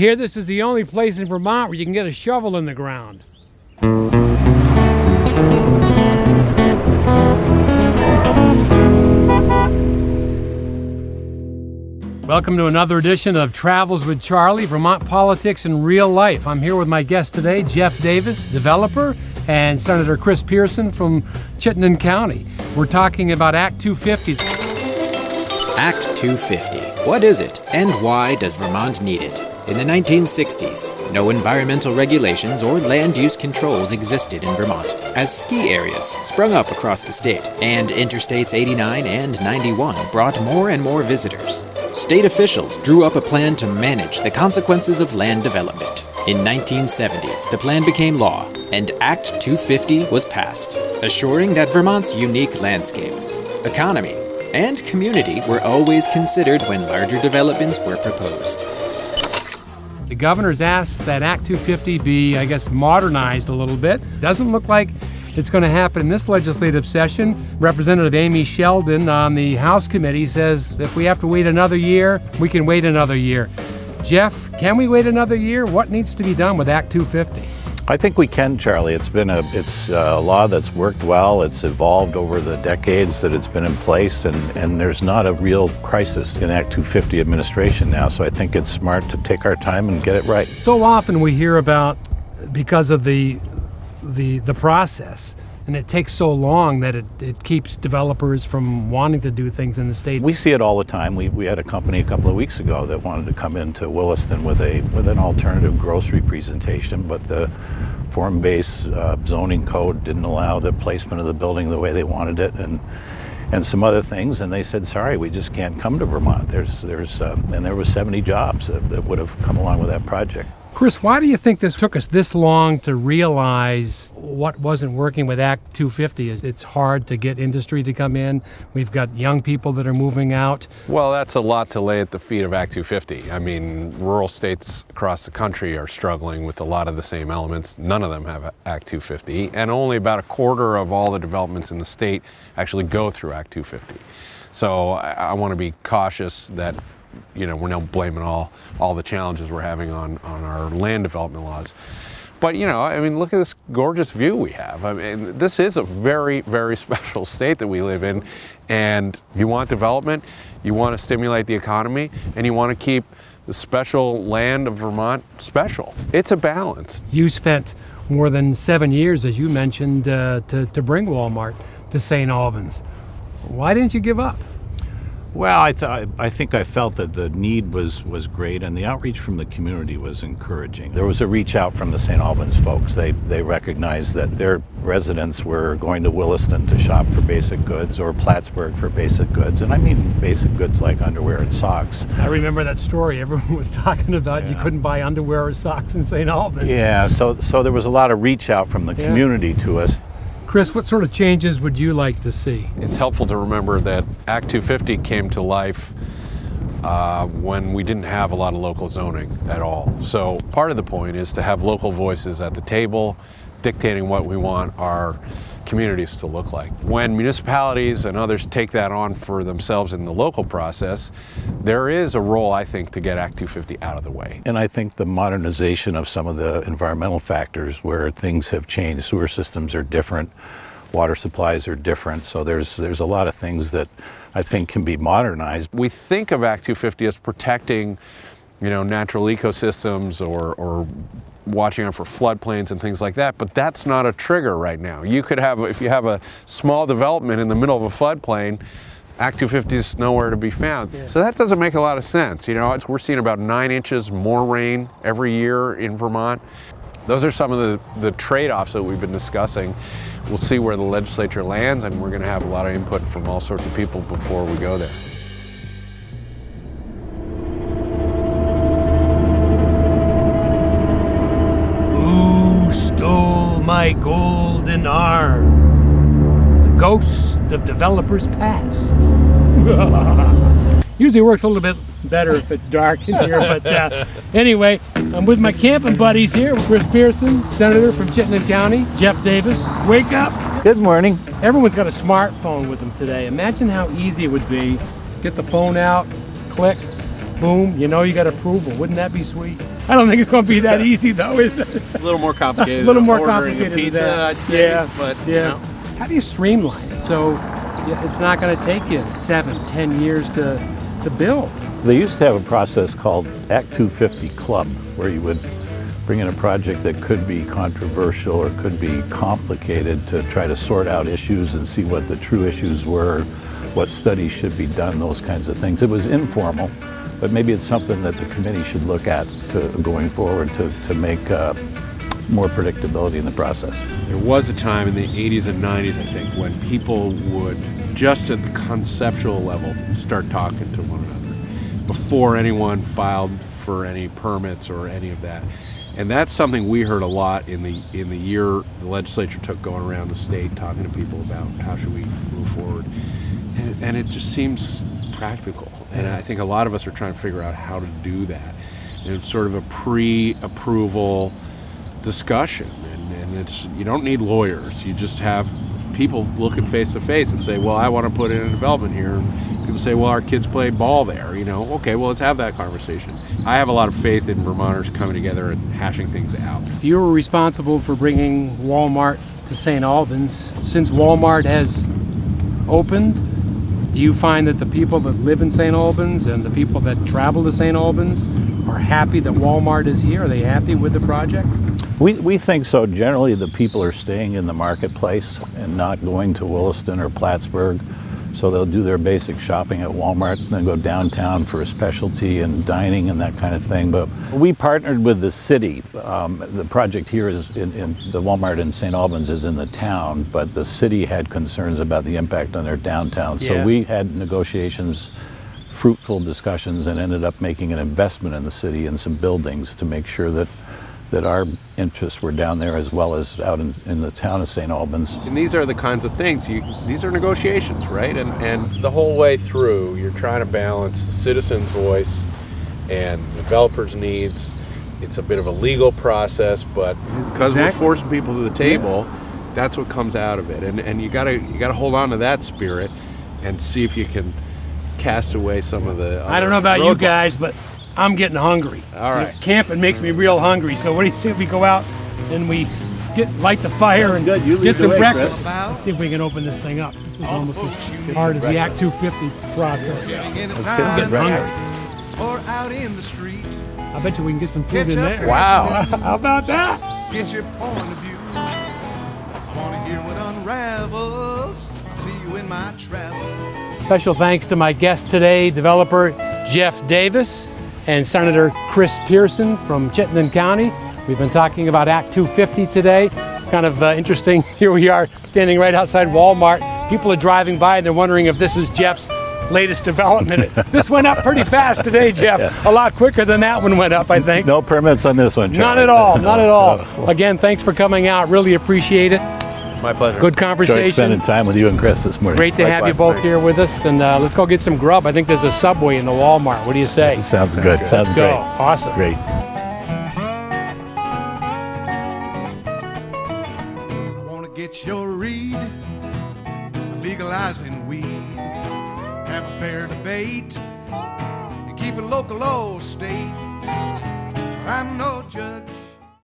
hear this is the only place in Vermont where you can get a shovel in the ground. Welcome to another edition of Travels with Charlie, Vermont Politics in Real Life. I'm here with my guest today, Jeff Davis, developer, and Senator Chris Pearson from Chittenden County. We're talking about Act 250. Act 250. What is it, and why does Vermont need it? In the 1960s, no environmental regulations or land use controls existed in Vermont, as ski areas sprung up across the state, and Interstates 89 and 91 brought more and more visitors. State officials drew up a plan to manage the consequences of land development. In 1970, the plan became law, and Act 250 was passed, assuring that Vermont's unique landscape, economy, and community were always considered when larger developments were proposed. The governor's asked that Act 250 be, modernized a little bit. Doesn't look like it's going to happen in this legislative session. Representative Amy Sheldon on the House committee says if we have to wait another year, we can wait another year. Jeff, can we wait another year? What needs to be done with Act 250? I think we can, Charlie. It's a law that's worked well. It's evolved over the decades that it's been in place, and there's not a real crisis in Act 250 administration now. So I think it's smart to take our time and get it right. So often we hear about, because of the process, and it takes so long that it keeps developers from wanting to do things in the state. We see it all the time. We had a company a couple of weeks ago that wanted to come into Williston with an alternative grocery presentation, but the form-based zoning code didn't allow the placement of the building the way they wanted it, and some other things, and they said, sorry, we just can't come to Vermont. And there was 70 jobs that would have come along with that project. Chris, why do you think this took us this long to realize what wasn't working with Act 250? It's hard to get industry to come in. We've got young people that are moving out. Well, that's a lot to lay at the feet of Act 250. I mean, rural states across the country are struggling with a lot of the same elements. None of them have Act 250, and only about a quarter of all the developments in the state actually go through Act 250. So I want to be cautious that we're now blaming all the challenges we're having on our land development laws. But, look at this gorgeous view we have. I mean, this is a very, very special state that we live in. And you want development, you want to stimulate the economy, and you want to keep the special land of Vermont special. It's a balance. You spent more than 7 years, as you mentioned, to bring Walmart to St. Albans. Why didn't you give up? Well, I think I felt that the need was great, and the outreach from the community was encouraging. There was a reach out from the St. Albans folks. They recognized that their residents were going to Williston to shop for basic goods, or Plattsburgh for basic goods, and I mean basic goods like underwear and socks. I remember that story. Everyone was talking about you couldn't buy underwear or socks in St. Albans. Yeah, so there was a lot of reach out from the community to us. Chris, what sort of changes would you like to see? It's helpful to remember that Act 250 came to life when we didn't have a lot of local zoning at all. So part of the point is to have local voices at the table dictating what we want our communities to look like. When municipalities and others take that on for themselves in the local process, there is a role, I think, to get Act 250 out of the way. And I think the modernization of some of the environmental factors where things have changed, sewer systems are different, water supplies are different, so there's a lot of things that I think can be modernized. We think of Act 250 as protecting, natural ecosystems or watching out for floodplains and things like that, but that's not a trigger right now. You could have, if you have a small development in the middle of a floodplain, Act 250 is nowhere to be found. Yeah. So that doesn't make a lot of sense. We're seeing about 9 inches more rain every year in Vermont. Those are some of the trade-offs that we've been discussing. We'll see where the legislature lands, and we're going to have a lot of input from all sorts of people before we go there. Stole my golden arm. The ghost of developers past. Usually works a little bit better if it's dark in here, but anyway, I'm with my camping buddies here, Chris Pearson, Senator from Chittenden County, Jeff Davis. Wake up. Good morning. Everyone's got a smartphone with them today. Imagine how easy it would be. Get the phone out, click, boom, you know you got approval. Wouldn't that be sweet? I don't think it's going to be that easy though, is it? It's a little more complicated. A little more ordering complicated a pizza, than that. I'd say. Yeah, But yeah. you know, How do you streamline it so it's not going to take you 7-10 years to build? They used to have a process called Act 250 Club, where you would bring in a project that could be controversial or could be complicated to try to sort out issues and see what the true issues were, what studies should be done, those kinds of things. It was informal, but maybe it's something that the committee should look at going forward to make more predictability in the process. There was a time in the 80s and 90s, I think, when people would, just at the conceptual level, start talking to one another before anyone filed for any permits or any of that. And that's something we heard a lot in the year the legislature took going around the state talking to people about how should we move forward. And it just seems practical. And I think a lot of us are trying to figure out how to do that. And it's sort of a pre-approval discussion. And it's, you don't need lawyers. You just have people looking face to face and say, well, I want to put in a development here. And people say, well, our kids play ball there. You know, okay, well, let's have that conversation. I have a lot of faith in Vermonters coming together and hashing things out. If you were responsible for bringing Walmart to St. Albans, since Walmart has opened, do you find that the people that live in St. Albans and the people that travel to St. Albans are happy that Walmart is here? Are they happy with the project? We think so. Generally, the people are staying in the marketplace and not going to Williston or Plattsburgh. So they'll do their basic shopping at Walmart and then go downtown for a specialty and dining and that kind of thing. But we partnered with the city. The project here is in the Walmart in St. Albans is in the town, but the city had concerns about the impact on their downtown. So Yeah. we had negotiations, fruitful discussions, and ended up making an investment in the city in some buildings to make sure that our interests were down there as well as out in the town of St. Albans. And these are the kinds of things, these are negotiations, right? And the whole way through, you're trying to balance the citizen's voice and developers' needs. It's a bit of a legal process, but because we're Exactly. forcing people to the table, that's what comes out of it. And you gotta hold on to that spirit and see if you can cast away some of the I don't know about you roadblocks. guys, but I'm getting hungry. All right. You know, camping makes me real hungry. So what do you say if we go out and we light the fire and good. You lead get the some way, breakfast? Chris. Let's see if we can open this thing up. This is almost as hard as the Act 250 process. Let's get Getting hungry. or out in the street. I bet you we can get some food in there. Wow. How about that? Get your point of view. I want to hear what unravels. See you in my travels. Special thanks to my guest today, developer Jeff Davis and Senator Chris Pearson from Chittenden County. We've been talking about Act 250 today. Kind of interesting. Here we are standing right outside Walmart. People are driving by and they're wondering if this is Jeff's latest development. This went up pretty fast today, Jeff. A lot quicker than that one went up, I think. No permits on this one, Charlie. Not at all, not at all. Again, thanks for coming out. Really appreciate it. My pleasure. Good Enjoyed conversation. spending time with you and Chris this morning. Great to have you both here with us. And let's go get some grub. I think there's a Subway in the Walmart. What do you say? Sounds good. Sounds Let's go. great. Awesome. Great. I want to get your read. Legalizing weed. Have a fair debate. And keep it local or state. I'm no judge.